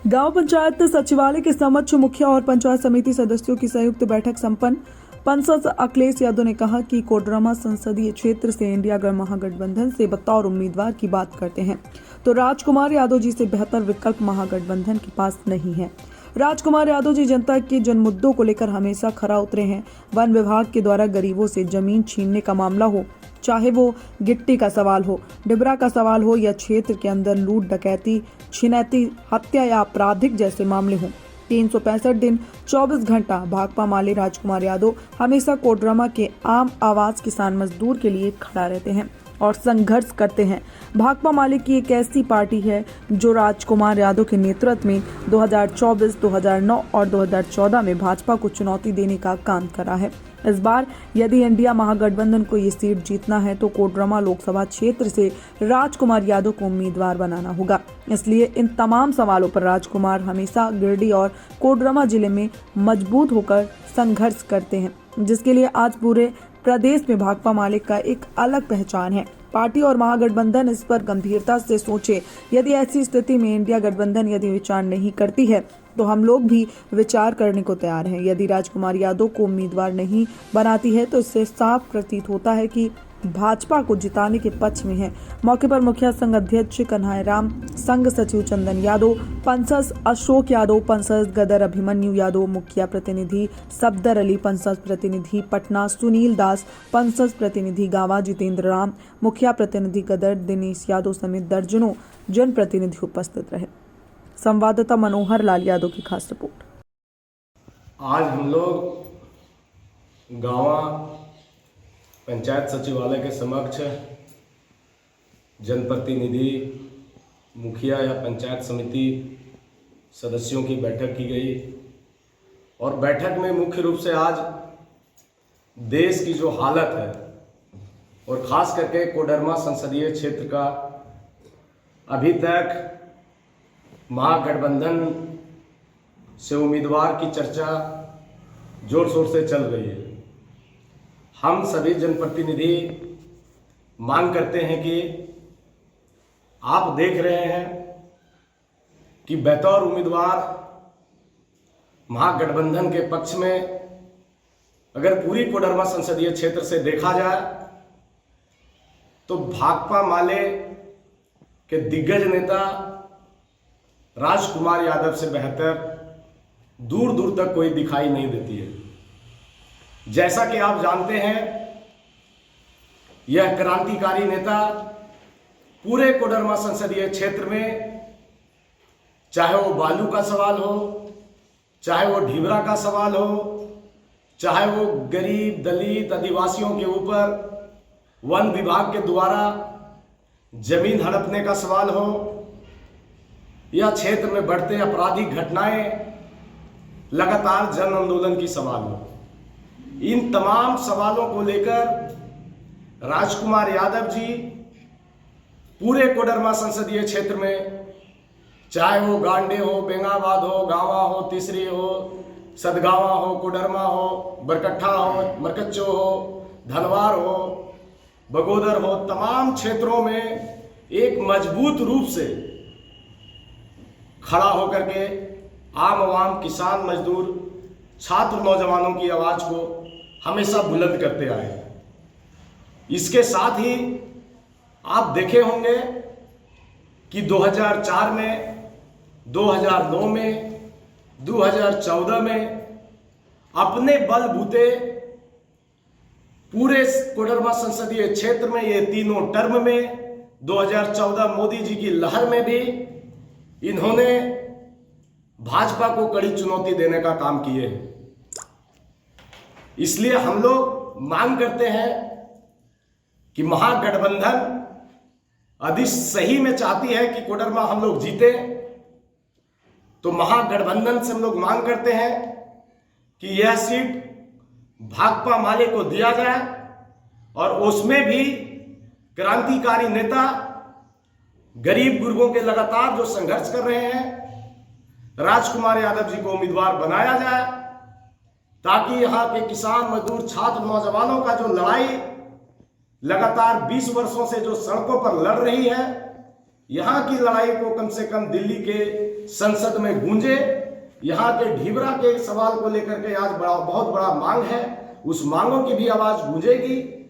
गांव पंचायत सचिवालय के समक्ष मुखिया और पंचायत समिति सदस्यों की संयुक्त बैठक संपन्न। पंचायत अखिलेश यादव ने कहा कि कोडरमा संसदीय क्षेत्र से इंडिया महागठबंधन से बतौर उम्मीदवार की बात करते हैं तो राजकुमार यादव जी से बेहतर विकल्प महागठबंधन के पास नहीं है। राजकुमार यादव जी जनता के जन मुद्दों को लेकर हमेशा खरा उतरे हैं। वन विभाग के द्वारा गरीबों से जमीन छीनने का मामला हो, चाहे वो गिट्टी का सवाल हो, डिबरा का सवाल हो या क्षेत्र के अंदर लूट डकैती, छिनैती, हत्या या आपराधिक जैसे मामले हों, 365 दिन 24 घंटा भाकपा माले राजकुमार यादव हमेशा कोडरमा के आम आवाज किसान मजदूर के लिए खड़ा रहते हैं और संघर्ष करते हैं। भाकपा माले की एक ऐसी पार्टी है जो राजकुमार यादव के नेतृत्व में 2024, 2009 और 2014 में भाजपा को चुनौती देने का काम करा है। इस बार यदि इंडिया महागठबंधन को ये सीट जीतना है तो कोडरमा लोकसभा क्षेत्र से राजकुमार यादव को उम्मीदवार बनाना होगा। इसलिए इन तमाम सवालों पर राजकुमार हमेशा गिरिडीह और कोडरमा जिले में मजबूत होकर संघर्ष करते हैं, जिसके लिए आज पूरे प्रदेश में भाकपा माले का एक अलग पहचान है। पार्टी और महागठबंधन इस पर गंभीरता से सोचे। यदि ऐसी स्थिति में इंडिया गठबंधन यदि विचार नहीं करती है तो हम लोग भी विचार करने को तैयार हैं। यदि राजकुमार यादव को उम्मीदवार नहीं बनाती है तो इससे साफ प्रतीत होता है कि भाजपा को जिताने के पक्ष में है। मौके पर मुखिया संघ अध्यक्ष कन्हैया राम, संघ सचिव चंदन यादव, पंचायत अशोक यादव, पंचायत गदर अभिमन्यु यादव, मुखिया प्रतिनिधि सफदर अली, पंचायत प्रतिनिधि पटना सुनील दास, पंचायत प्रतिनिधि गावा जितेंद्र राम, मुखिया प्रतिनिधि गदर दिनेश यादव समेत दर्जनों जनप्रतिनिधि उपस्थित रहे। संवाददाता मनोहर लाल यादव की खास रिपोर्ट। आज हम लोग गावा पंचायत सचिवालय के समक्ष जनप्रतिनिधि, मुखिया या पंचायत समिति सदस्यों की बैठक की गई और बैठक में मुख्य रूप से आज देश की जो हालत है और खास करके कोडरमा संसदीय क्षेत्र का अभी तक महागठबंधन से उम्मीदवार की चर्चा जोर शोर से चल रही है। हम सभी जनप्रतिनिधि मांग करते हैं कि आप देख रहे हैं कि बतौर उम्मीदवार महागठबंधन के पक्ष में अगर पूरी कोडरमा संसदीय क्षेत्र से देखा जाए तो भाकपा माले के दिग्गज नेता राजकुमार यादव से बेहतर दूर दूर तक कोई दिखाई नहीं देती है। जैसा कि आप जानते हैं, यह क्रांतिकारी नेता पूरे कोडरमा संसदीय क्षेत्र में, चाहे वो बालू का सवाल हो, चाहे वो ढिबरा का सवाल हो, चाहे वो गरीब दलित आदिवासियों के ऊपर वन विभाग के द्वारा जमीन हड़पने का सवाल हो या क्षेत्र में बढ़ते आपराधिक घटनाएं लगातार जन आंदोलन की सवाल हो, इन तमाम सवालों को लेकर राजकुमार यादव जी पूरे कोडरमा संसदीय क्षेत्र में, चाहे वो गांडे हो, बेंगाबाद हो, गावा हो, तीसरी हो, सदगावा हो, कोडरमा हो, बरकट्ठा हो, मरकच्चो हो, धनवार हो, बगोदर हो, तमाम क्षेत्रों में एक मजबूत रूप से खड़ा होकर के आम आवाम, किसान, मजदूर, छात्र, नौजवानों की आवाज को हमेशा बुलंद करते आए हैं। इसके साथ ही आप देखे होंगे कि 2004 में, 2009 में, 2014 में अपने बलबूते पूरे कोडरमा संसदीय क्षेत्र में, ये तीनों टर्म में, 2014 मोदी जी की लहर में भी इन्होंने भाजपा को कड़ी चुनौती देने का काम किए हैं। इसलिए हम लोग मांग करते हैं कि महागठबंधन यदि सही में चाहती है कि कोडरमा हम लोग जीते तो महागठबंधन से हम लोग मांग करते हैं कि यह सीट भाकपा माले को दिया जाए और उसमें भी क्रांतिकारी नेता, गरीब गुर्गों के लगातार जो संघर्ष कर रहे हैं, राजकुमार यादव जी को उम्मीदवार बनाया जाए ताकि यहाँ के किसान, मजदूर, छात्र, नौजवानों का जो लड़ाई लगातार 20 वर्षों से जो सड़कों पर लड़ रही है, यहाँ की लड़ाई को कम से कम दिल्ली के संसद में गूंजे। यहाँ के ढीबरा के सवाल को लेकर के आज बहुत बड़ा मांग है, उस मांगों की भी आवाज गूंजेगी।